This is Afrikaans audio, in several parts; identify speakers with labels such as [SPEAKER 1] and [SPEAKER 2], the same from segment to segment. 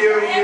[SPEAKER 1] Say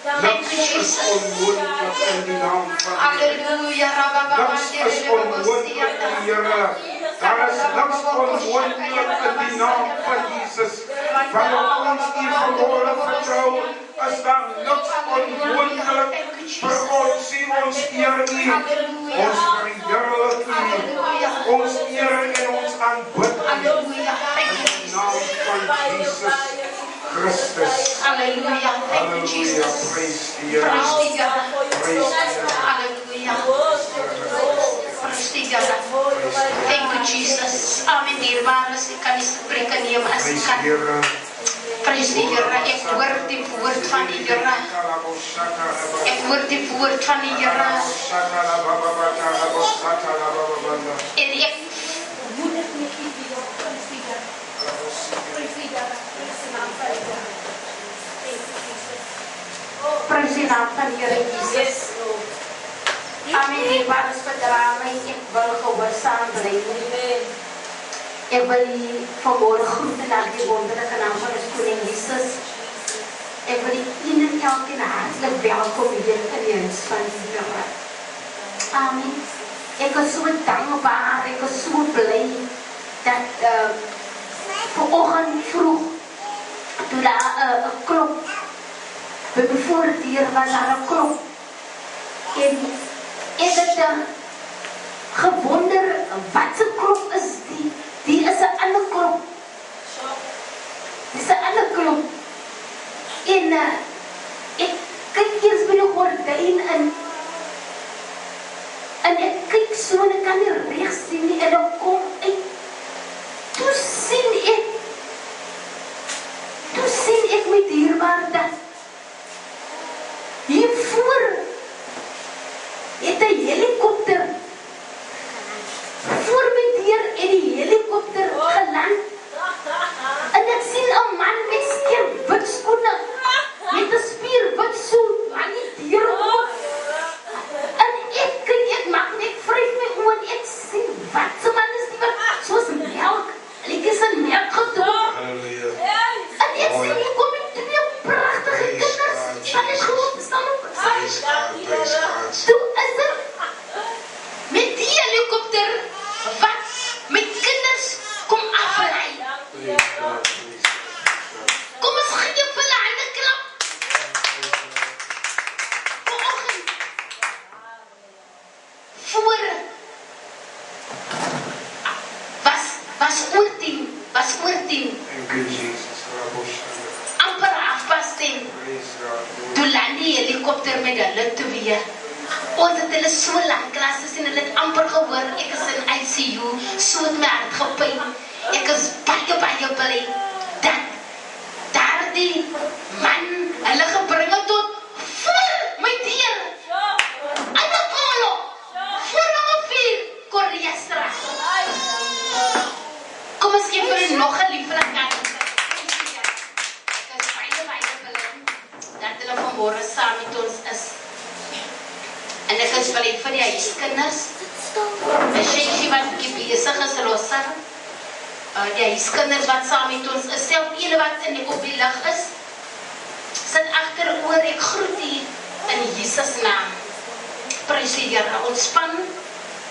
[SPEAKER 1] Laat ons onmoontlik in die naam van Halleluja, laat ons onmoontlik, Here. Daar is niks onmoontlik in die naam van Jesus. Wanneer ons U verhoor vertrou, is daar niks onmoontlik vir ons. Sien ons eer U, ons verheerlik U, ons eer en ons aanbid U in die naam van Jesus Christus.
[SPEAKER 2] Halleluja, thank you Jesus.
[SPEAKER 1] Praise the Lord.
[SPEAKER 2] Halleluja. Praise the Lord. Thank you Jesus. Amen. Dierbares, ek kan nie spreke neem as ek kan. Praise the Lord. Ek hoor die woord van die Here. Ek hoor die woord van die Here. En ek moet dit met die video consider. Praise the Lord. Praise the naam van die Here Jesus. Amen. Dierbares, verdra my, ek wil gehoorsaam bly. Ek wil vanmorgen groeten naar die wonderlijke naam van ons koning Jesus. Ek wil in en elkeen hartelijk welkom hier in die huis van die Here. Amen. Ek is so dankbaar, ek is so blij dat vanoggend vroeg toe daar 'n klop by die voordeur was, daar 'n klop en ek het gewonder wat se klop is die? Die is 'n ander klop. Dis 'n ander klop. En ek kyk eers by die gordyn in en ek kyk so en ek kan nie regs sien nie en dan kom uit. Toe sien ek met dierbaar dat hiervoor het 'n helikopter voor my deur en die helikopter geland. En ek sien 'n man met spierwit skoene met 'n spierwit soet aan die deur oop. En ek maak net vryf my oë en ek sien wat se man is die wat soos melk. Ek is 'n melk gedrink.
[SPEAKER 1] Halleluja.
[SPEAKER 2] En ek sien hier kom twee pragtige kinders. Wat is goed? Staan op. Toe is er met die helikopter wat met kinders kom aflei. Kom ons gee vir hulle 'n klap. Vanoggend voor was oor 10.
[SPEAKER 1] Thank you, Jesus.
[SPEAKER 2] Amper 10:30. Toe land die helikopter met hulle twee. Ons het hulle so lank klasse sien, hulle het amper gehoor, ek is in ICU, so het my hart gepyn. Ek is baie bly dat daardie man hulle gebring het tot voor my deur. Alle kolo, voor nummer 4, Koreastraat. Kom ons gee vir hulle nog 'n lieflike kans. Ek is baie bly dat hulle vanmôre saam met ons is. En ek is bly vir die huiskinders. En sy wat besig is Rosa. Die huiskinders wat saam met ons is, self julle wat in die op die lig is. Sit agteroor, ek groet u in Jesus naam. Prys die Here. Ontspan.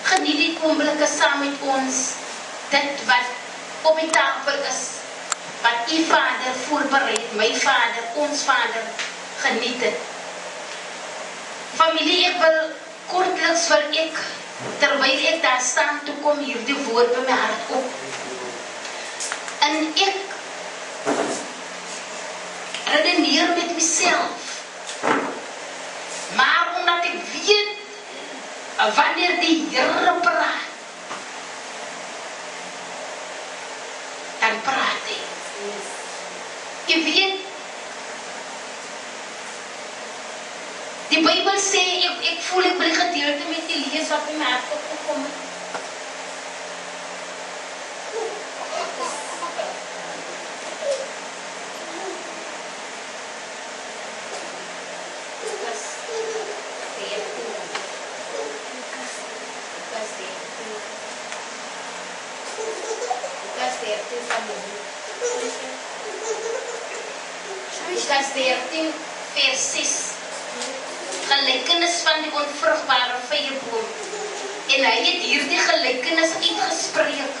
[SPEAKER 2] Geniet die oomblikke saam met ons. Dit wat op die tafel is, wat u Vader voorberei, my Vader, ons Vader, geniet dit. Familie, ek wil kortliks terwyl ek daar staan, toe kom hierdie woord by my hart op. En ek redeneer met myself. Maar omdat ek weet, wanneer die Here praat, dan praat hy. Jy weet, die Bybel sê, ek voel ek wil die gedeelte met die lees wat in my hart opgekom het. 13 vers 6. Gelykenis van die onvrugbare vyeboom. En hy het hierdie gelykenis uitgespreek.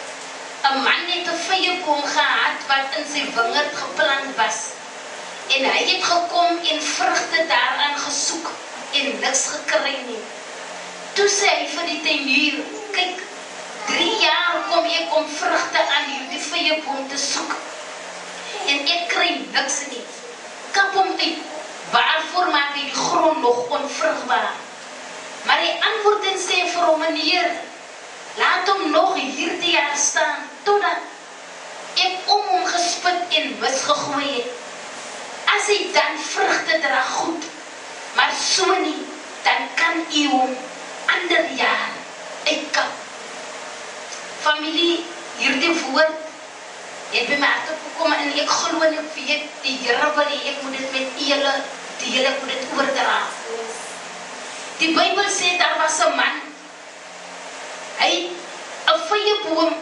[SPEAKER 2] 'n Man het 'n vyeboom gehad wat in sy wingerd geplant was. En hy het gekom en vrugte daaraan gesoek en niks gekry nie. Toe sê hy vir die tuinier, kyk, 3 jaar kom ek om vrugte aan hierdie vyeboom te soek. En ek kry niks nie. Kap hom uit. Waarvoor maak die grond nog onvrugbaar? Maar hy antwoord en sê vir hom, meneer, laat hom nog hierdie jaar staan, totdat ek om hom gespit en mis gegooi het. As hy dan vrugte dra, goed, maar so nie, dan kan u hom ander jaar uitkap. Familie, hierdie woord het by my hart opgekom en ek glo en ek weet, die Here wil hê ek moet dit met julle deel, ek moet dit oordra. Die Bybel sê daar was 'n man, hy 'n vyeboom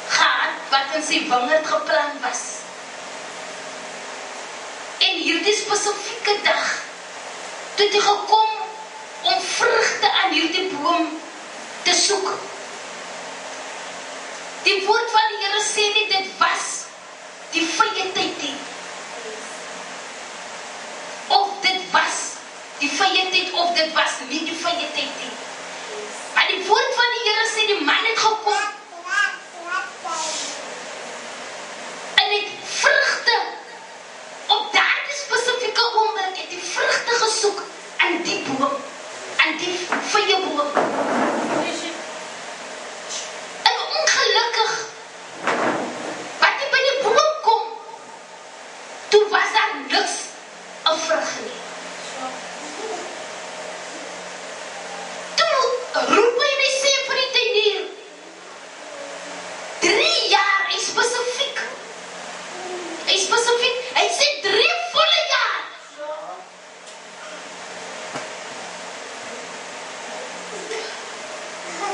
[SPEAKER 2] gehad wat in sy wingerd geplant was. En hierdie spesifieke dag, toe hy gekom om vrugte aan hierdie boom te soek. Die woord van die Here sê nie, dit was die vrye tyd nie. Of dit was die vrye tyd, of dit was nie die vrye tyd nie. Maar die woord van die Here sê, die man het gekom en het vrugte op daardie spesifieke oomblik het die vrugte gesoek aan die boom, aan die vrye boom. En ongelukkig, wat hy by die boom kom, toe was daar niks 'n vrug nie. Toe roep hy en hy sê vir die tuinier, 3 jaar, hy spesifiek, hy sê 3 volle jaar.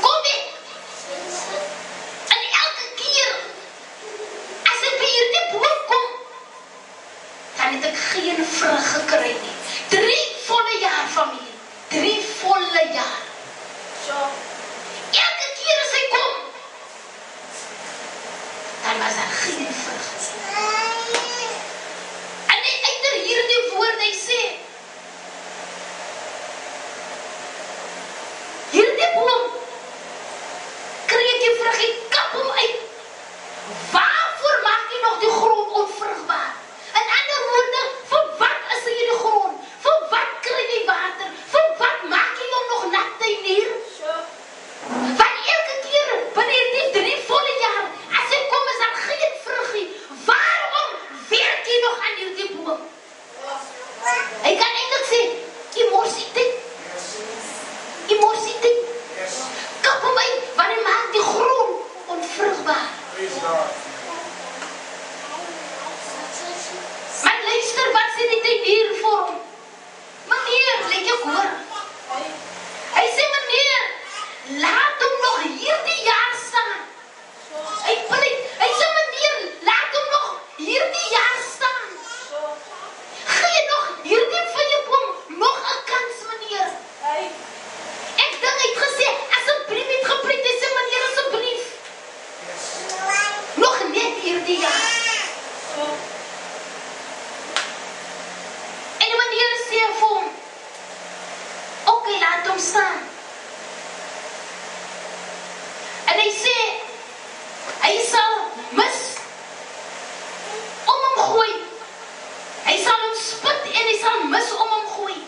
[SPEAKER 2] Kom ek, en elke keer, as ek by hierdie boom kom, dan het ek geen vrug gekry nie. 3 volle jaar, familie, 3 volle jaar. Elke keer as hy kom, dan was daar geen vrug. En hy uiter hierdie woord, hy sê, hierdie boom, kry ek die vrug, hy kap hom uit. Waarvoor maak hy nog die grond onvrugbaar? In ander woorde, vir wat is hy in die grond? Vir wat kry hy water? Vir wat maak hy hom nog nat, tuinier? Want elke keer, binne die 3 volle jaar, as hy kom, is daar geen vrug nie. Waarom werk hy nog aan hierdie boom? Hy kan eintlik sê, emosie-tyd. Kap hom uit, want hy maak die grond onvrugbaar. Maar luister, wat sê die tuinier vir hom? Meneer, let ek hoor. Hy sê, meneer, laat hom nog hierdie jaar staan. Hy sê, meneer, laat hom nog hierdie jaar staan. Gee nog hierdie vyeboom nog 'n kans, meneer. Ek dink hy het gesê, asseblief het gepreek, hy sê, meneer, asseblief. Nog net hierdie jaar. En die meneer sê vir hom, oké, laat hom staan. En hy sê, hy sal mis om hom gooi. Hy sal hom spit en hy sal mis om hom gooi.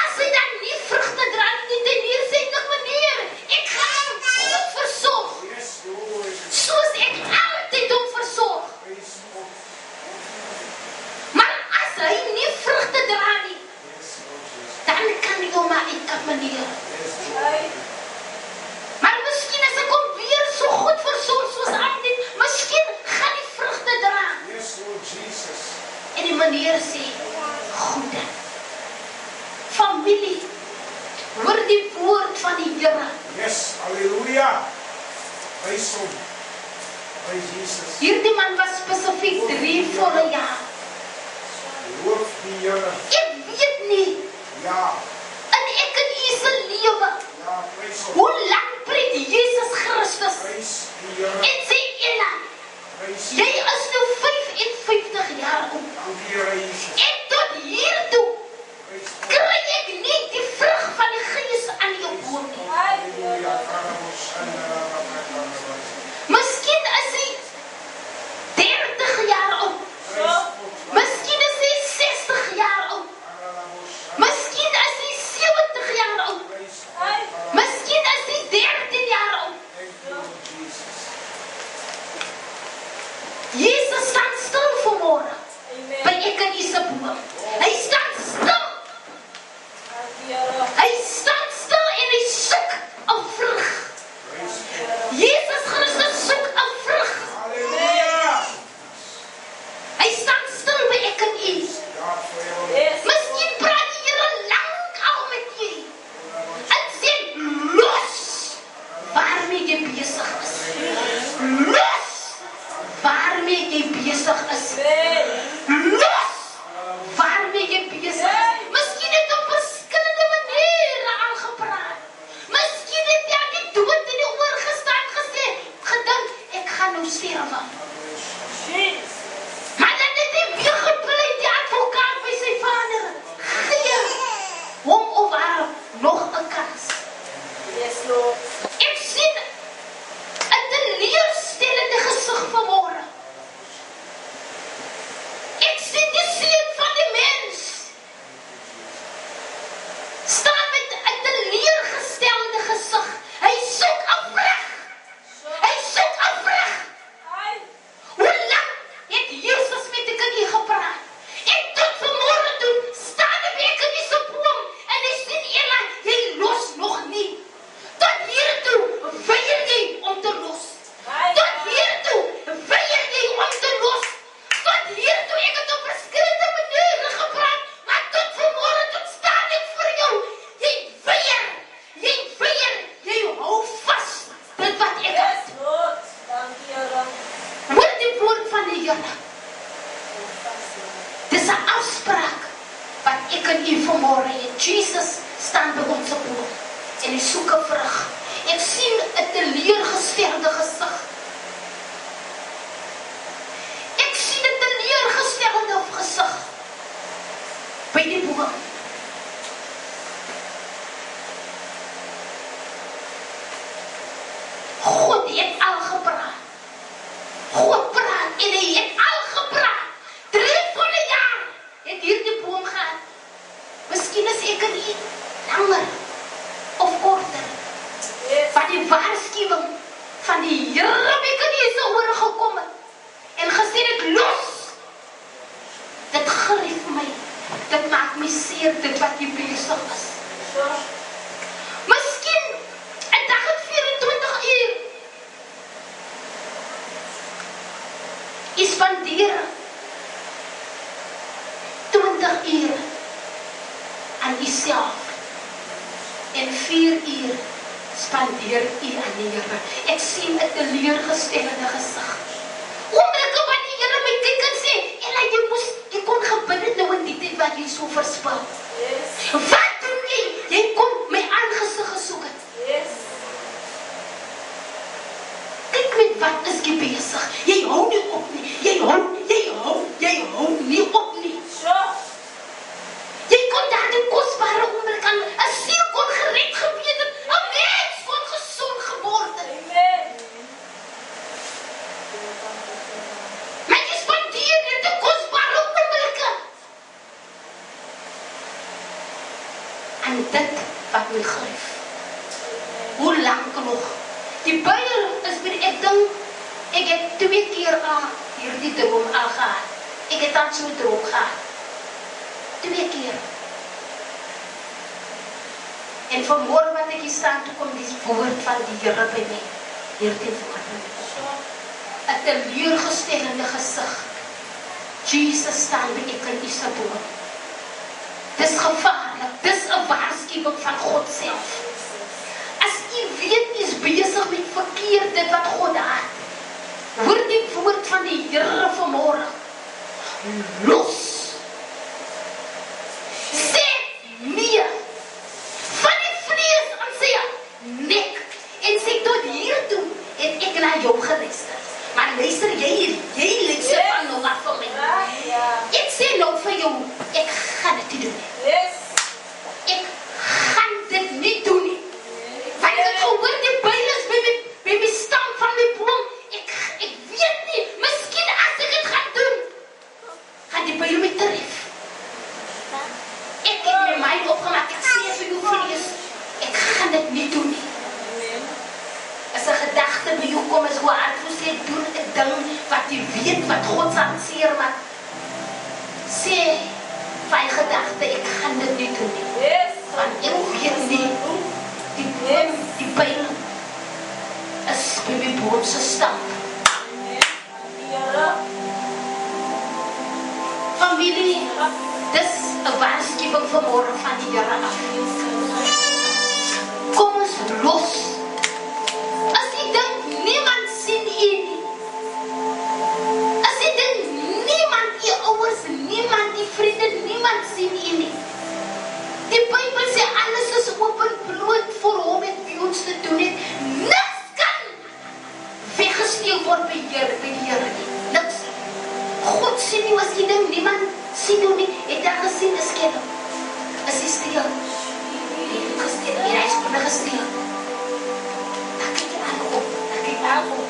[SPEAKER 2] As hy dan nie vrugte dra nie, die tuinier sê, "Kyk meneer, ek gaan hom goed versorg. Soos ek altyd hom versorg. Maar as hy nie vrugte dra nie, dan kan hy hom maar uitkap, meneer. Maar miskien as ek hom weer so goed versorg soos altyd, miskien gaan hy vrugte dra." En die meneer sê, "Goed dan." Familie, hoor die woord van die Here.
[SPEAKER 1] Yes, hallelujah. Prys hom. Prys Jesus.
[SPEAKER 2] Hierdie man was spesifiek 3 volle jaar.
[SPEAKER 1] Loof die Here.
[SPEAKER 2] Ek weet nie.
[SPEAKER 1] Ja.
[SPEAKER 2] En ek in U se lewe.
[SPEAKER 1] Ja, prys hom.
[SPEAKER 2] Hoe lank preek Jesus Christus?
[SPEAKER 1] Prys die Here.
[SPEAKER 2] En sê Ella,
[SPEAKER 1] Prys
[SPEAKER 2] jy is nou 55 jaar oud.
[SPEAKER 1] Dankie Here Jesus.
[SPEAKER 2] En tot hiertoe
[SPEAKER 1] Prys God.
[SPEAKER 2] kry ek nie die vrug van die Gees aan jou boom nie.
[SPEAKER 1] Halleluja. Karabos en Karabos.
[SPEAKER 2] Miskien is hy 30 jaar oud. Miskien is hy 60 jaar oud. Miskien is hy 70 jaar oud. Miskien is hy 13 jaar oud. Jesus staan stil vanmôre. By ek en U se boom. Hy staan stil. Hy staan stil en hy soek 'n vrug. Jesus Christus soek 'n vrug.
[SPEAKER 1] Halleluja.
[SPEAKER 2] Hy staan stil by ek en U. Miskien praat die Here lank al met jy. En sê, los waarmee jy besig is. Los waarmee jy besig is. Los waarmee jy besig is. Miskien het op verskillende maniere aangepraat. Miskien het jy aan die dood in die oor gestaan gesê, gedink, ek gaan nou sterwe. Maar dan het hy weer gepleit, die advokaat by sy vader. Gee hom of haar nog 'n kans. Ek sien 'n teleurstellende gesig vanmôre. Ek sien die seun van die mens staan met 'n teleurgestelde gesig. Hy soek 'n vrug. Hy soek 'n vrug. Hoe lank het Jesus met ek en U gepraat? En tot vanmôre toe staan ek in die boom en hy sien Ella, jy los nog nie. Tot hiertoe weier jy om te los. Tot hiertoe weier jy om te los. Tot hiertoe ek het op verskillende maniere gepraat, maar tot vanmôre toe staan ek vir jou. Jy weier, jy hou vas dit wat ek het. Hoor die woord van die Here. Dis 'n afspraak wat ek en U vanmôre het. Jesus staan by ons op boom en hy soek 'n vrug. Ek sien 'n teleurgestelde gesig. Ek sien 'n teleurgestelde gesig by die boom. God het al gepraat. God praat en hy het al gepraat. 3 volle jaar het hierdie boom gehad. Miskien is ek en U langer of korter. Van die waarskuwing van die Here by ek en U se ore gekom het. En gesê het los. Dit grief my. Dit maak my seer dit wat jy besig is. Miskien 'n dag het 24 uur. Jy spandeer 20 uur aan Uself en 4 uur spandeer U aan die Here. Ek sien 'n teleurgestelde gesig. Oomblikke wat die Here my kyk en sê, Ella, jy kon gebid het nou in die tyd wat jy so verspil. Wat doen jy? Jy kon my aangesig gesoek het. Kyk met wat is jy besig? Jy hou nie op nie. Jy hou nie op nie. Jy kon daar die kosbare oomblik aan 'n siel kon gered gewees het, 'n mens kon gesond geword het. Maar jy spandeer net die kosbare oomblikke aan dit wat my grief. Hoe lank nog? Die Bybel is vir ek dink ek het 2 keer aan hierdie droom al gehad. Ek het dan so 'n droom gehad. 2 keer. En vanmôre wat ek hier staan, toe kom die woord van die Here by my. Hierdie woord. 'n teleurgestelde gesig. Jesus staan by ek en U se boom. Dis gevaarlik. Dis 'n waarskuwing van God self. As U weet U is besig met verkeerd dit wat God haat, hoor die woord van die Here vanmôre. Los doen nie. As 'n gedagte by jou kom, is hoe hard jy sê, doen 'n ding wat jy weet wat God sal seermaak. Sê van gedagte, ek gaan dit nie doen nie. Want ek weet nie, die pyn is by my boom se stamp. Familie, dis 'n waarskuwing vanmôre van die Here af. Kom ons los. As jy dink niemand sien u nie. As jy dink niemand, u ouers, niemand, die vriende, niemand sien u nie. Die Bybel sê alles is open bloot vir hom en wie ons te doen het. Niks kan weggesteel word by die Here nie. Niks. God sien nie, as jy dink niemand sien hoe nie, het daar gesien, is skelm. Is hy stil? Het gesteel, hy is kon gesteel. Dan kyk jy aan op, dan kyk jy aan op.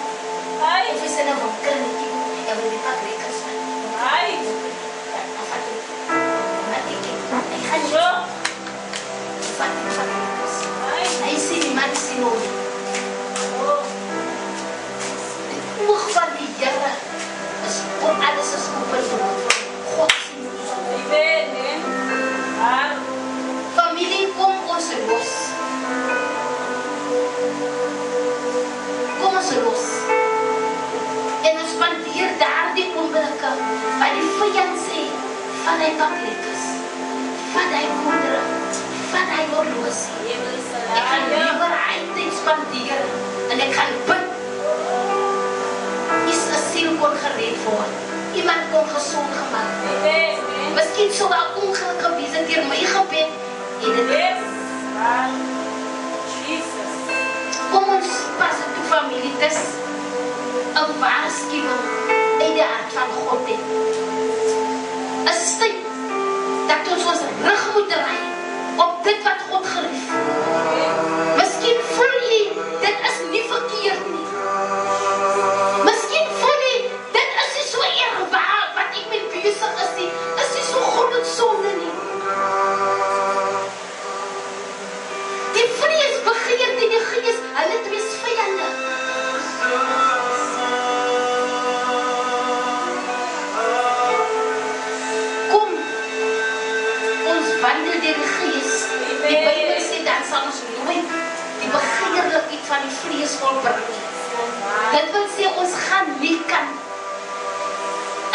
[SPEAKER 2] Of is in 'n winkel nie, jy wil nie pak rekens van. Ja, dan vat jy. Maar ek gaan nie. Vat rekens. Hy sien nie, maar hy sien hom nie. Die oog van die Here is op alles is open bloot. God sien ons. Familie, kom ons los. Kom ons los. En ons spandeer daardie oomblikke wat die vyand sê, van hy paklekkers, van hy goedere, van hy horlosie. Ek gaan liever hy tyd spandeer en ek gaan bid. Is 'n siel kon gered word. Iemand kon gesond gemaak word. Miskien sou 'n ongeluk gewees het deur my gebed. En dit kom ons pas dit toe familie, dis 'n waarskuwing uit die hart van God het. 'n tyd dat ons ons rug moet draai op dit wat God gelief. Miskien voel jy, dit is nie verkeerd nie. Miskien voel jy, dit is nie so erg wat ek met besig is nie. Is nie so groot sonde nie. Die vrees, begeerte en die gees, hulle twee is vyande. Kom, ons wandel deur die gees. Die Bybel sê, dan sal ons nooit die begeerlikheid van die vrees volbring nie. Dit wil sê, ons gaan nie kan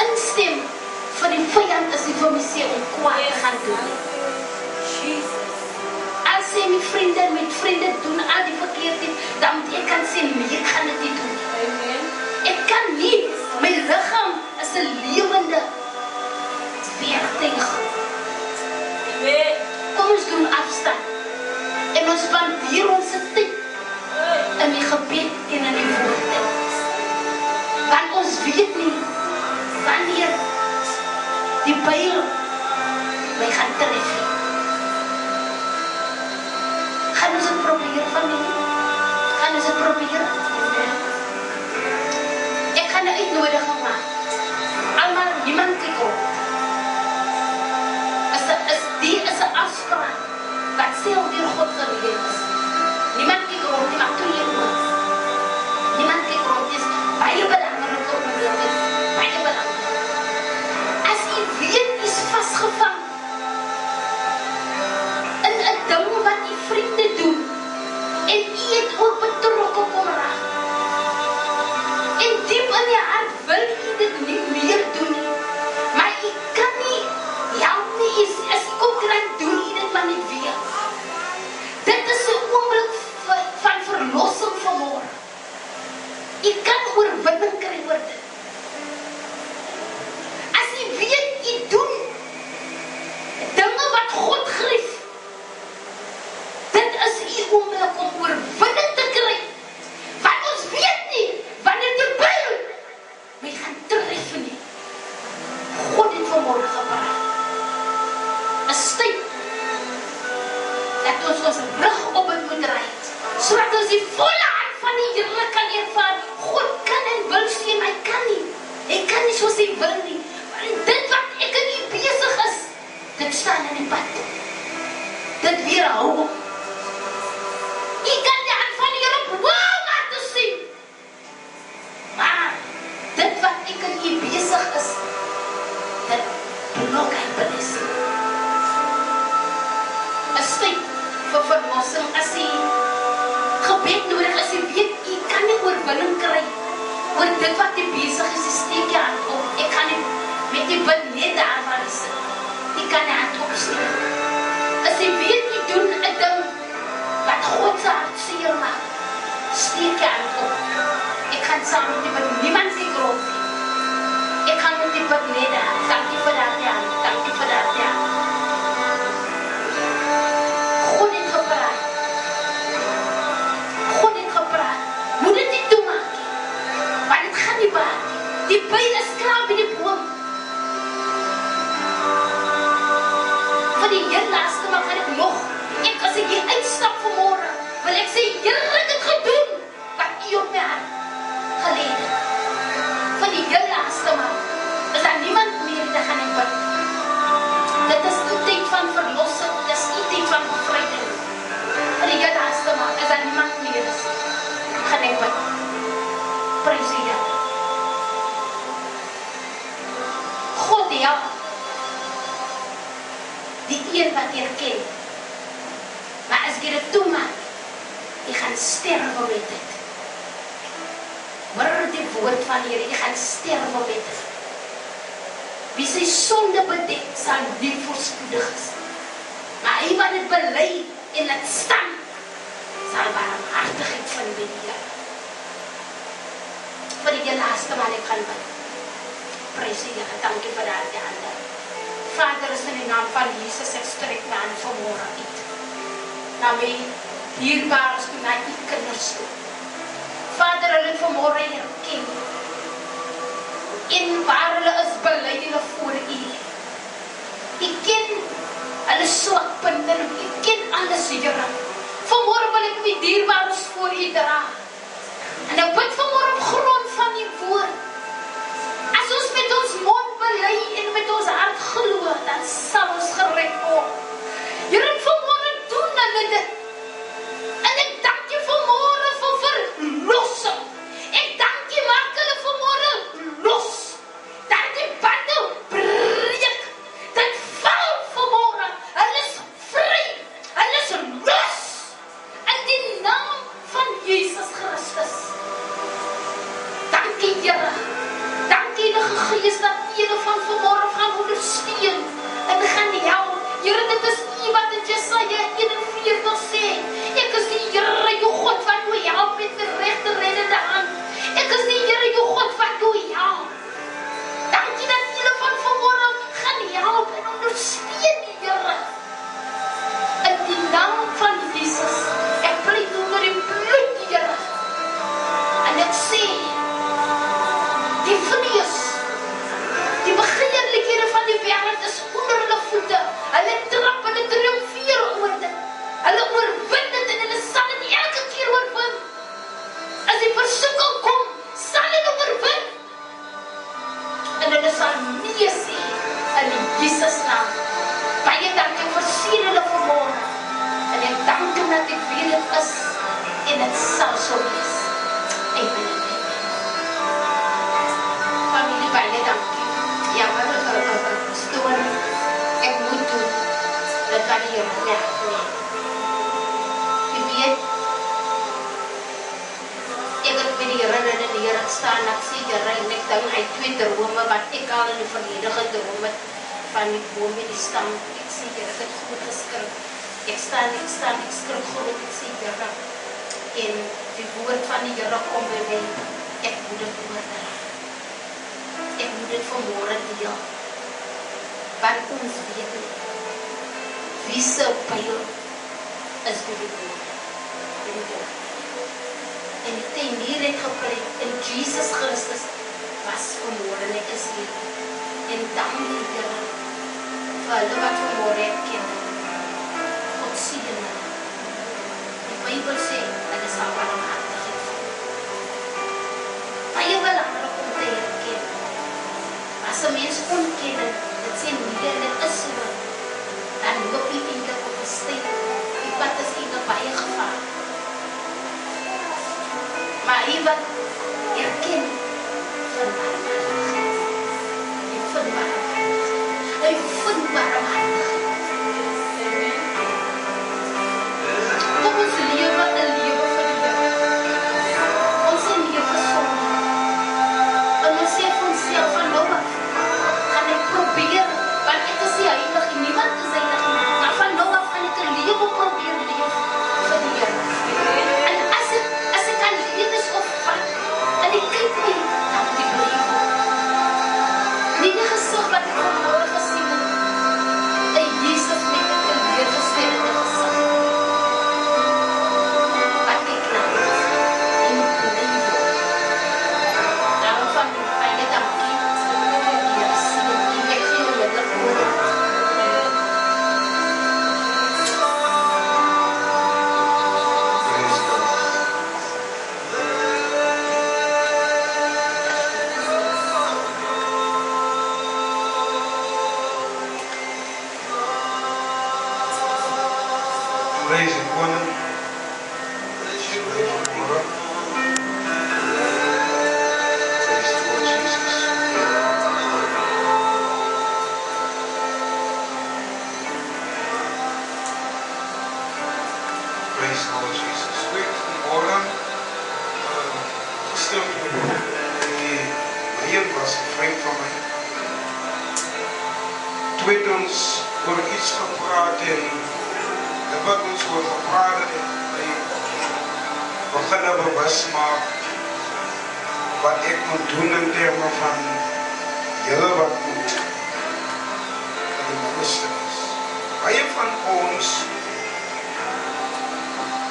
[SPEAKER 2] instem vir die vyand as hy vir my sê om kwaad te gaan doen. As hy met vriende doen al die verkeerdheid, dan moet ek kan sê, nee, ek gaan dit nie doen. Ek kan nie, my liggaam is 'n lewende werktuig. Kom ons doen afstand. En ons spandeer ons tyd in die gebed en in die woord. Want ons weet nie wanneer die pyl my gaan tref. Gaan ons dit probeer familie? Gaan ons dit probeer? Ek gaan 'n uitnodiging maak. Almal, niemand kyk op. Die is 'n afspraak wat self deur God gereël is. Niemand kyk rond, nie, maar toe jy moet. Niemand kyk rond, is baie belangrik om te weet. Baie belangrik. As jy weet, is vasgevang in 'n ding wat die vriende doen, en jy het ook betrokke kom raak. En diep in die hart wil jy dit nie meer doen nie. Maar jy kan nie help nie, as jy kom kry, doen jy dit maar net weer. Dit is 'n oomblik van verlossing vanmôre. Jy kan oorwinning kry oor dit. As jy weet, jy doen dinge wat God grief. Dit is jy oomblik om oorwinning te kry. Want ons weet nie wanneer die pyl my gaan tref nie. God het vanmôre gepraat. 'n tyd dat ons rug op het moet draai, sodat ons die volle hand van die Here kan ervaar. God kan en wil sien, hy kan nie. Hy kan nie soos hy wil nie. Maar dit wat ek in die besig is, dit staan in die pad. Dit weerhou. U kan die hand van die Here wow laat sien. Maar dit wat ek in U besig is, dit blok hy blessing. Is tyd vir verlossing as U gebed nodig is, U weet U kan nie oorwinning kry oor dit wat U besig is, steek jy hand op. Ek kan nie met die bid net daar waar U sit. U kan die hand opsteek. As U weet U doen 'n ding wat God se hart seer maak, steek jy hand op. Ek kan saam met die bid, niemand se geloof nie. Ek kan met die bid net daar. Dankie vir dat jy hand, dankie vir dat jy hand. God het gepraat. God het gepraat. Moet dit nie toemaak nie. Maar dit gaan nie baat nie. Die pyn is klaar by die boom. Vir die heel laaste maar gaan ek nog. As ek hier uitstap vanmorgen, wil ek sê, Here, ek het gedoen wat U op my hart gelê het. Vir die heel laaste maar is daar niemand meer te gaan en bid. Dit is die tyd van verlossing, dit is die tyd van bevryding. Vir die heel laaste maar is daar niemand meer is. Gaan ek bid. Prys die Here. God help die een wat jy ken. Maar as jy dit toemaak, jy gaan sterwe met dit. Hoor die woord van die Here, jy gaan sterwe met dit. Wie sy sonde bedek, sal nie voorspoedig is. Maar hy wat dit bely en dit staan, sal barmhartigheid vind by die Here. Vir die laaste wat ek gaan bid. Prys die Here, dankie vir daardie hande. Vader, is in die naam van Jesus, ek strek my aan vanmorgen uit. Na my dierbaar is toe na U kinders toe. Vader, hulle het vanmorgen herken. En waar hulle is bely hulle voor U. U ken hulle swakpunte, U ken alles, Here. Vanmorgen wil ek my dierbaar is voor U dra. En ek bid vanmorgen op grond van U woord. As ons met ons mond bely en met ons hart glo, dan sal ons gered word. Here, vanmorgen doen hulle dit. En ek dank U vanmorgen vir verlossing. Ek dank U, maak hulle vanmorgen los. Dat die bande breek. Dit val vanmorgen. Hulle is vry. Hulle is los. In die naam van Jesus Christus. Dankie, Here. Dankie, Heilige Gees, dat U hulle van vanmorgen gaan ondersteun en gaan help. Here, dit is U wat in Jesaja 41 sê. Ek is die Here, jou God, wat jou help met die regte reddende hand. Ek is die Here, jou God, wat jou help. Dankie dat U hulle van vanmorgen gaan help en ondersteun, Here. In die naam van Jesus, ek pleit onder die bloed, Here. En ek sê, die vlees, die begeerlikhede van die wêreld is onder hulle voete. Hulle trap, hulle triomfeer oor dit. Hulle oorwin dit en hulle sal dit elke keer oorwin. As die versoeking kom, sal hulle oorwin. En hulle sal nee sê in Jesus naam. Baie dankie, versier hulle vanmorgen. En ek dank U dat ek weet dit is en dit sal so wees. Amen. Familie, baie dankie. Ja, maar stoor, ek moet doen dat wat die Here weg neem. U weet, ek het by die Here en die Here staan, ek sê Here, en ek dink hy 2 drome wat ek al in die verlede gedroom het, van die boom en die stam. Ek sê Here, ek het goed geskrik. Ek staan, ek skrik groot, ek sê Here, en die woord van die Here kom by my, ek moet dit oordra. Ek moet dit vanmorgen deel. Want ons weet nie, wie se pyl is by die woord. En die tyd hier het gepreek, en Jesus Christus was vanmorgen, ek is hier. En dank die Here, vir hulle wat vanmorgen herken. God sien hulle. Die Bybel sê, hulle sal barmhartigheid vind. Baie belangrijk om te herken. As 'n mens ontken, dit sê nie, dit is so, dan loop jy eintlik op 'n styl. Die pad is eintlik baie gevaar. wat erken van barmhartigheid. Hy vind barmhartigheid. Hy vind barmhartigheid. Kom ons lewe 'n lewe vir die Here. Ons sê lewe sonde. En ons sê vir onsself van nou af, gaan ek probeer, want ek is nie heilig en niemand is heilig nie, maar van nou af gaan ek 'n lewe probeer leef vir die Here. En as ek aan lewensopvat, en ek kyk nie, dan moet ek leef. Nie die gesig wat ek vanmorgen gesien het, en Jesus met 'n teleurgestelde gesig. Wat ek nou is, en moet beleef. Daarom van die fijne dankie, die Here sien, en ek gee onmiddellik woord.
[SPEAKER 1] Praise the Lord. Praise the Lord. Praise the Lord Jesus. Praise the Lord Jesus. Week vanmorgen gestem die Heer was 'n vriend van my. Toe het ons oor iets gepraat en wat ons oor gepraat het, hy begin bewus maak wat ek moet doen in terme van julle wat moet in die Christen is. Baie van ons,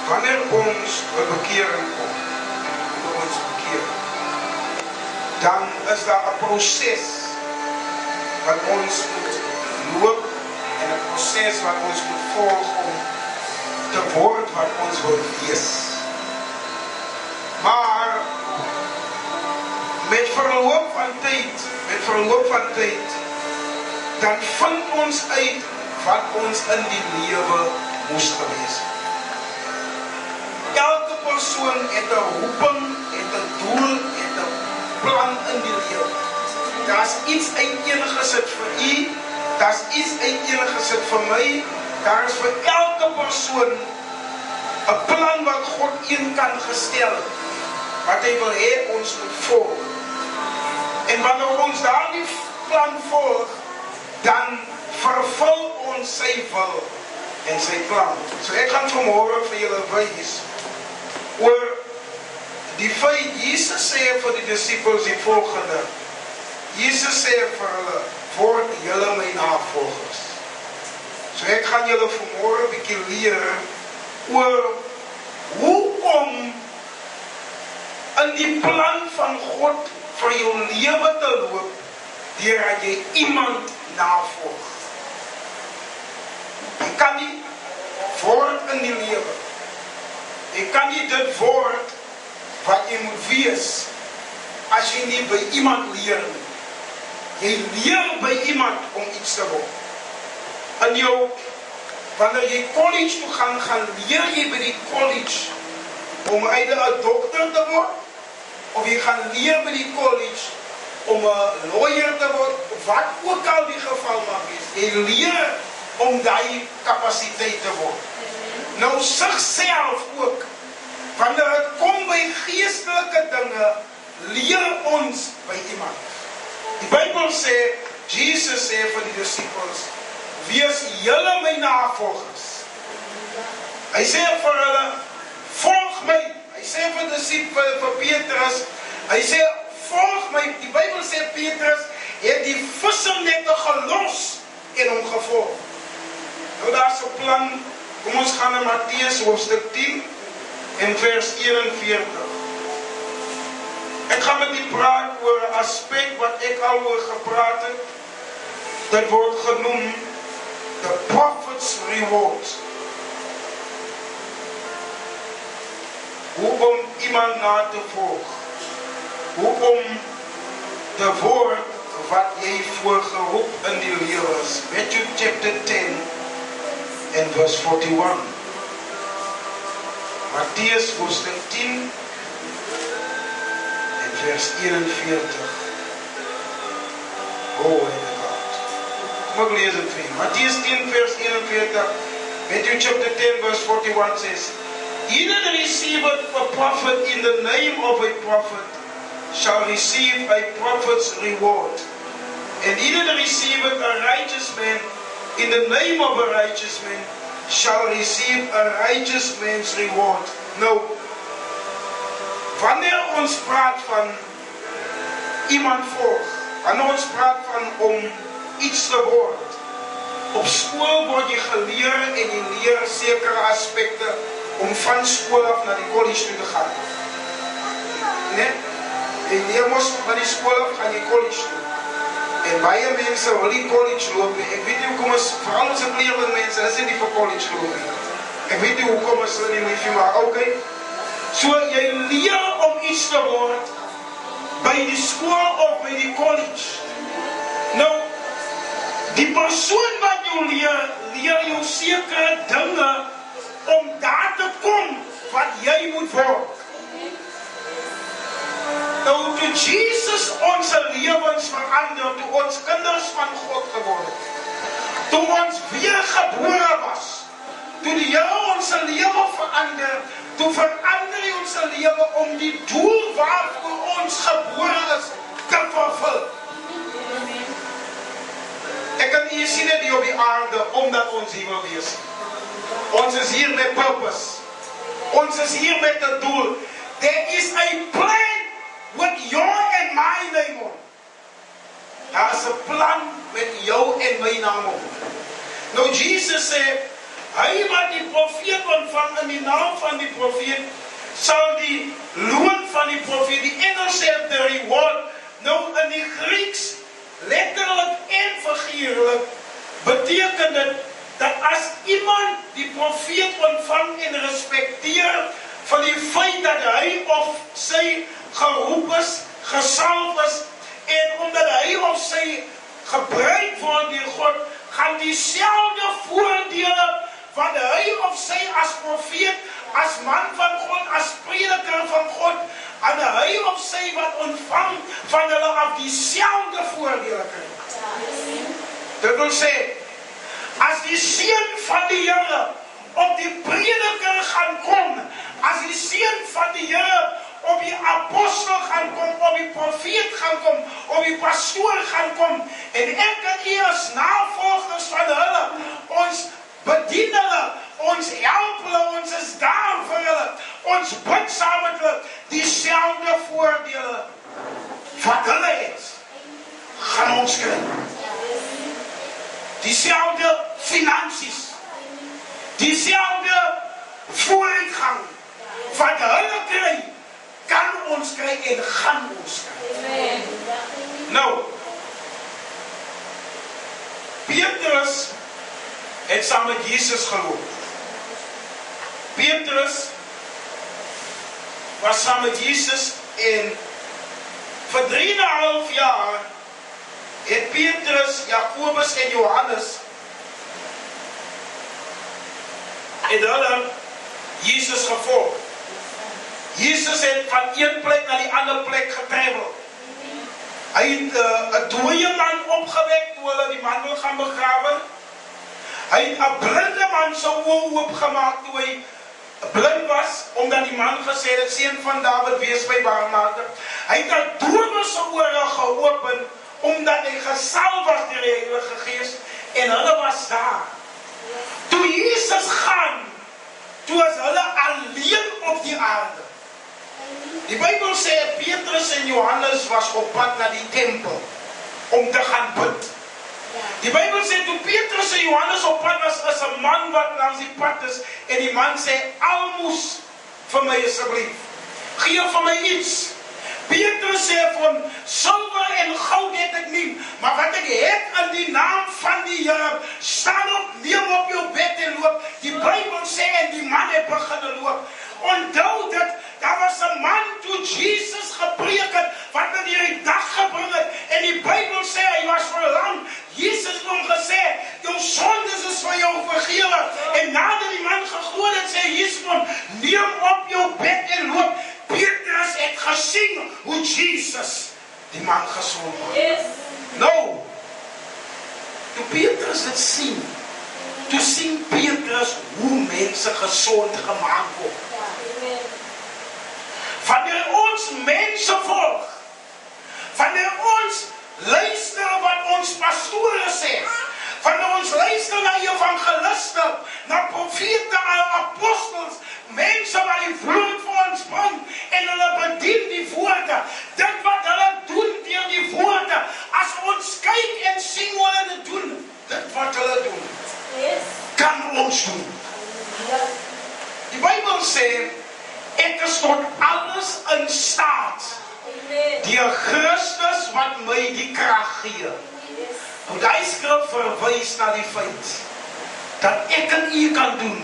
[SPEAKER 1] wanneer ons 'n bekering kom, ons bekeer, dan is daar 'n proses wat ons moet loop en 'n proses wat ons moet volg om te word wat ons wil wees. Maar met verloop van tyd, dan vind ons uit wat ons in die lewe moes gewees. Elke persoon het 'n roeping, het 'n doel, het 'n plan in die lewe. Daar's iets uiteengesit vir u, daar's iets uiteengesit vir my. Daar is vir elke persoon 'n plan wat God een kan gestel, wat hy wil hê ons moet volg. En wanneer ons daardie plan volg, dan vervul ons sy wil en sy plan. So ek gaan vanmôre vir julle wys oor die feit. Jesus sê vir die disippels die volgende. Jesus sê vir hulle, word julle my navolgers. So ek gaan julle vanmôre 'n bietjie leer oor hoe om in die plan van God vir jou lewe te loop, deurdat jy iemand navolg. Jy kan nie word in die lewe. Jy kan nie dit word wat jy moet wees as jy nie by iemand leer nie. Jy leer by iemand om iets te word. In jou, wanneer jy college toe gaan leer jy by die college om either 'n dokter te word, of jy gaan leer by die college om 'n lawyer te word, wat ook al die geval mag wees. Jy leer om daai kapasiteit te word. Nou sigself ook, wanneer dit kom by geestelike dinge, leer ons by iemand. Die Bybel sê, Jesus sê vir die disippels, wees julle my navolgers. Hy sê vir hulle, volg my. Hy sê vir Petrus, hy sê, volg my. Die Bybel sê Petrus het die visnette gelos en hom gevolg. Nou daar's 'n plan. Kom ons gaan na Matteus hoofstuk 10 en vers 41. Ek gaan met u praat oor 'n aspek wat ek al oor gepraat het. Dit word genoem the prophet's reward. Hoe om iemand na te volg. Hoe om te word wat jy voorgeroep in die lewe is. Matthew chapter 10 en vers 41. Matteus hoofstuk 10 vers 41. Oh, God. Kom ek lees het vir julle. Mattheus 10 vers 41. Matthew chapter 10 verse 41 says, "He that receiveth a prophet in the name of a prophet shall receive a prophet's reward. And he that receiveth a righteous man in the name of a righteous man shall receive a righteous man's reward." Nou, wanneer ons praat van iemand volg, wanneer ons praat van om iets te word, op school word jy geleer en jy leer sekere aspekte om van school af naar die college toe te gaan. Nee? Jy leer mos van die school af gaan jy college toe. En baie mense wil die college loop. Ek weet nie hoekom is, vooral ons het leerling mense, is nie vir college loop. Ek weet nie hoekom is hulle nie liefie, maar okay. So jy leer om iets te word by die school of by die college. Nou, die persoon wat jou leer jou sekere dinge om daar te kom wat jy moet word. Nou, toe Jesus ons lewens verander, toe ons kinders van God geword het, toe ons weergebore was, toe die Here ons lewe verander, toe verander hy ons lewe om die doel waarvoor ons gebore is te vervul. Ek kan hier sien dit hier op die aarde, omdat ons hier wil wees. Ons is hier met purpose. Ons is hier met 'n doel. There is a plan with your and my name on. Daar is 'n plan met jou en my naam op. Nou Jesus sê, hy wat die profeet ontvang in die naam van die profeet, sal die loon van die profeet, die Engels sê the reward. Nou in die Grieks, letterlik en figuurlik, beteken dit dat as iemand die profeet ontvang en respekteer van die feit dat hy of sy geroep is, gesalf is, en omdat hy of sy gebruik word deur God, gaan dieselfde voordele wat hy of sy as profeet, as man van God, as prediker van God, en hy of sy wat ontvang van hulle af dieselfde voordele kry. Dit wil sê, as die seun van die Here op die prediker gaan kom, as die seun van die Here op die apostel gaan kom, op die profeet gaan kom, op die pastoor gaan kom, en ek en u as navolgers van hulle, ons bedien hulle, ons help hulle, ons is daar vir hulle, ons bid saam met hulle, dieselfde voordele wat hulle het, gaan ons kry. Dieselfde finansies, dieselfde vooruitgang wat hulle kry, kan ons kry en gaan ons kry. Nou, Petrus het saam met Jesus geloop. Petrus was saam met Jesus en vir 3,5 jaar het Petrus, Jakobus en Johannes en hulle Jesus gevolg. Jesus het van een plek na die ander plek getravel. Hy het 'n dooie man opgewek toe hulle die man wil gaan begrawe. Hy het 'n blinde man sy oë oopgemaak toe hy blind was, omdat die man gesê het, seun van Dawid, wees my barmhartig. Hy het 'n dowwe se ore geopen, omdat hy gesalf was deur die Heilige Gees, en hulle was daar. Toe Jesus gaan, toe is hulle alleen op die aarde. Die Bybel sê, Petrus en Johannes was op pad na die tempel, om te gaan bid. Die Bybel sê, toe Petrus en Johannes op pad was, is 'n man wat langs die pad is, en die man sê, almoes vir my asseblief, gee vir my iets. Petrus sê vir hom, silwer en goud het ek nie, maar wat ek het in die naam van die Here, staan op, neem op jou bed en loop. Die Bybel sê, en die man het begin loop. Onthou dit, daar was 'n man toe Jesus gepreek het, wat met hierdie dag gebring het, en die Bybel sê, hy was verlam. Jesus het hom gesê, jou sondes is vir jou vergewe, en nadat die man geglo het, sê Jesus hom, neem op jou bed en loop. Petrus het gesien hoe Jesus man gesond word. Nou, toe Petrus dit sien, toe sien Petrus hoe mense gesond gemaak word. Wanneer ons mense volg, wanneer ons luister wat ons pastore sê, wanneer ons luister na evangeliste, na profete, apostels, mense wat die woord vir ons bring, en hulle bedien die woorde, dit wat hulle doen deur die woorde, as ons kyk en sien hoe hulle dit doen, dit wat hulle doen, kan ons doen. Die Bybel sê, ek is tot alles in staat, deur Christus wat my die krag gee. Nou die skrif verwys na die feit, dat ek en u kan doen,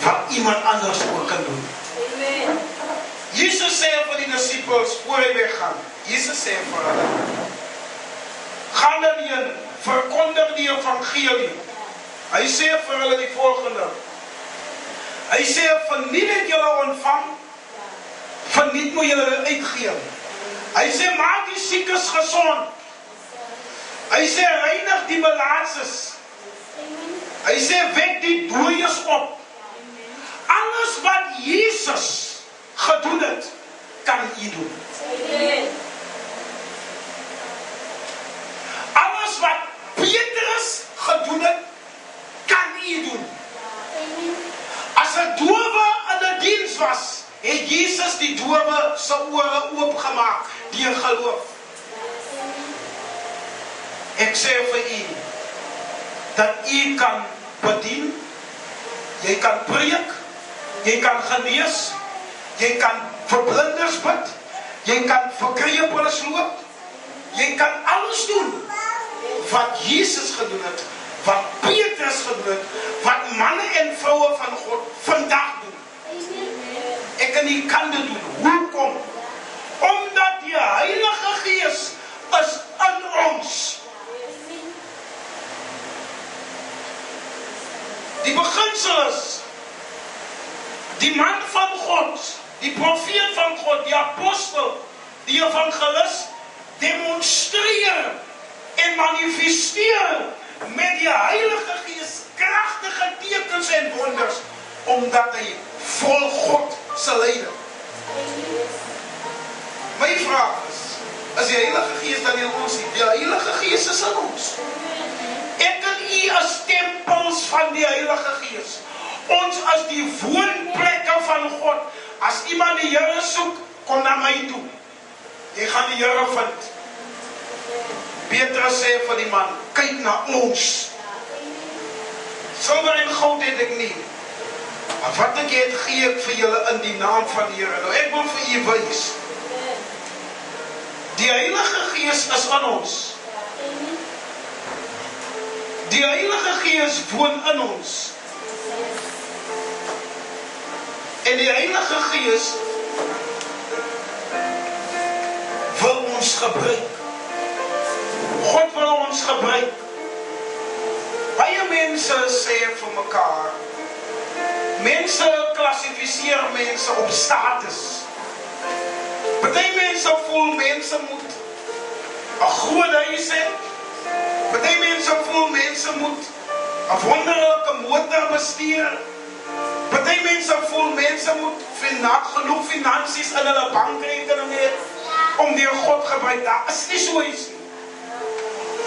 [SPEAKER 1] wat iemand anders ook kan doen. Jesus sê vir die disciples, voor hy weggaan, Jesus sê vir hulle, gaan dan heen, verkondig die evangelie. Hy sê vir hulle die volgende, hy sê, verniet het julle ontvang, verniet moet julle uitgee. Hy sê, maak die siekes gesond. Hy sê, reinig die melaatses. Hy sê, wek die dooies op. Alles wat Jesus gedoen het, kan u doen. Alles wat Petrus gedoen het, kan u doen. As 'n dowe in 'n diens was, het Jesus die dowe se ore oopgemaak deur geloof. Ek sê vir u, dat u kan bedien, jy kan preek, jy kan genees, jy kan vir blinders bid, jy kan vir krepels loop, jy kan alles doen wat Jesus gedoen het, wat Petrus gedoen het, wat manne en vroue van God vandag doen. Ek en u kan dit doen. Hoekom? Omdat die Heilige Gees is in ons. Die beginsel is, die man van God, die profeet van God, die apostel, die evangelist, demonstreer en manifesteer met die Heilige Gees kragtige tekens en wonders, omdat hy vol God se leiding. My vraag is die Heilige Gees dan in ons nie? Die Heilige Gees is in ons. Ek en u as tempels van die Heilige Gees. Ons as die woonplekke van God. As iemand die Here soek, kom na my toe. Jy gaan die Here vind. Petrus sê vir die man, kyk na ons. Silwer en goud het ek nie. Maar wat ek het, gee ek vir julle in die naam van die Here. Nou ek wil vir u wys. Die Heilige Gees is in ons. Die Heilige Gees woon in ons. En die Heilige Gees wil ons gebruik. God wil ons gebruik. Baie mense sê vir mekaar, mense klassifiseer mense op status. Party mense voel mense moet 'n groot huis hê. Party mense voel mense moet 'n wonderlike motor bestuur. Party mense voel mense moet genoeg finansies in hulle bankrekening hê om deur God gebruik. Daar is nie so iets nie.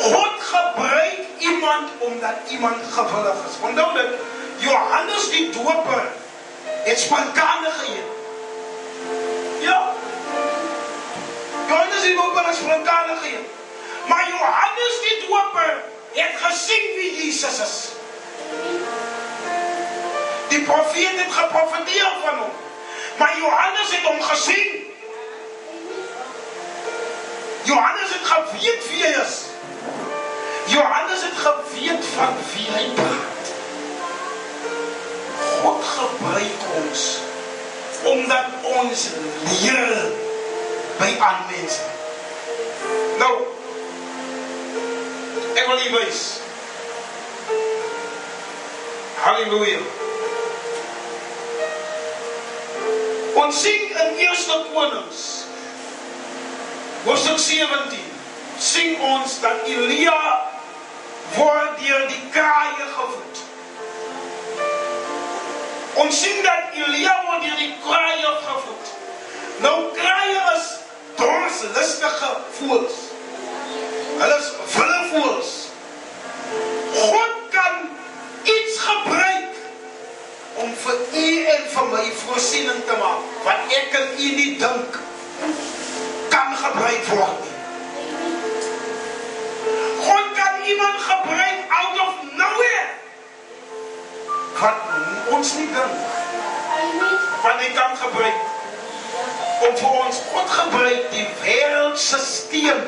[SPEAKER 1] God gebruik iemand omdat iemand gewillig is. Onthou dit, Johannes die Doper het spontane geëet. Ja. Johannes die Doper het spontane geëet. Maar Johannes die Doper het gesien wie Jesus is. Die profeet het geprofeteer van hom. Maar Johannes het hom gesien. Johannes het geweet wie hy is. Johannes het geweet van wie hy praat. God gebruik ons omdat ons leer by ander mense. Nou, ek wil u wys. Halleluja. Ons sien in 1 Konings hoofstuk 17 sing ons dat Elia word deur die kraaie gevoed. Ons sien dat Elia word deur die kraaie gevoed. Nou kraaie is dorslustige voëls. Hulle is wilde voëls. God kan iets gebruik om vir u en vir my voorsiening te maak wat ek en u nie dink kan gebruik word nie. God kan iemand gebruik out of nowhere wat ons nie dink wat hy kan gebruik om vir ons. God gebruik die wêreldsysteem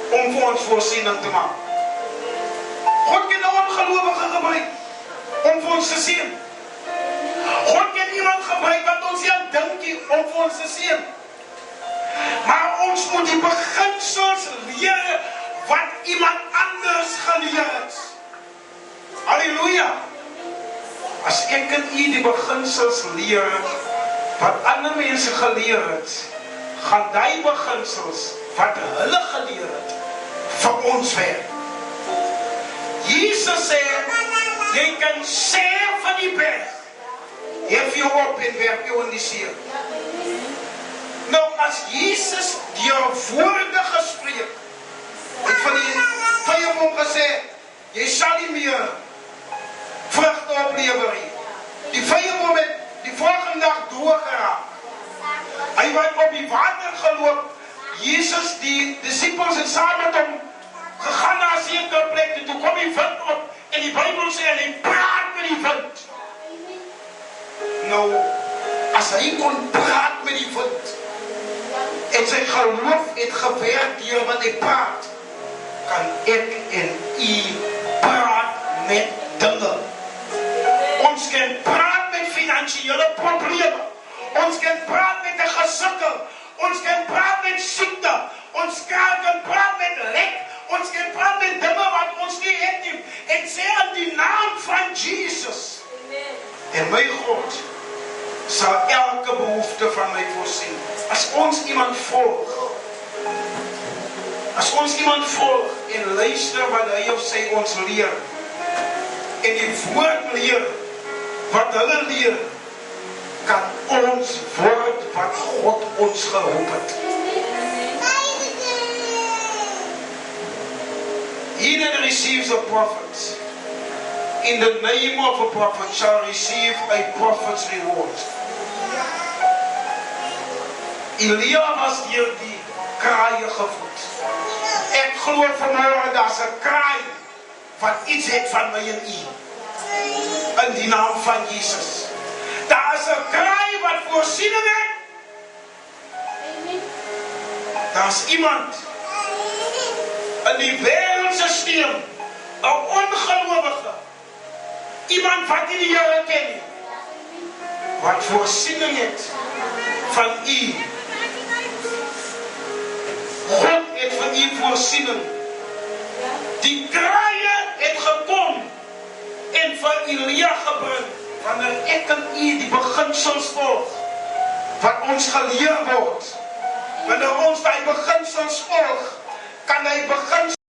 [SPEAKER 1] om vir ons voorsiening te maak. God kan nou ongelowige gebruik om vir ons te seën. God kan iemand gebruik wat ons nie aan dink nie om vir ons te seën. Maar ons moet die beginsels leer wat iemand anders geleer het. Halleluja! As ek en u die beginsels leer wat ander mense geleer het, gaan die beginsels wat hulle geleer het vir ons werk. Jesus sê, jy kan sê van die berg, hef jou op en werp jou in die see. Nou, as Jesus die woorde gespreek, het van die vyand gesê, jy sal nie meer vrugte oplewer nie. Die vyand het die volgende dag doorgeraak. Hy het op die water geloop. Jesus, die disciples het saam met hom gegaan na 'n sekere plek, en toe kom die wind op, en die Bybel sê, en hy praat met die wind. Nou, as hy kon praat met die wind, en sy geloof het gewerk deur wat hy praat, kan ek en u praat met dinge. Ons kan praat met finansiële probleme. Ons kan praat met 'n gesukkel. Ons kan praat met siekte. Ons kan praat met lek. Ons kan praat met dinge wat ons nie het nie. En sê in die naam van Jesus. En my God sal elke behoefte van my voorsien. As ons iemand volg, en luister wat hy of sy ons leer, en die woord leer wat hulle leer, kan ons word wat God ons geroep het. He that receives a prophet in the name of a prophet shall receive a prophet's reward. Elia was deur die kraaie gevoed. Ek glo vanmôre daar's 'n kraai wat iets het van my en u. In die naam van Jesus. Daar is 'n kraai wat voorsiening het. Daar's iemand in die wêreldsysteem, 'n ongelowige, iemand wat nie die Here ken nie, wat voorsiening het van u. God het vir u voorsiening. Die kraaie het gekom en vir Elia gebring. Wanneer ek en u die beginsels volg wat ons geleer word, wanneer ons die beginsels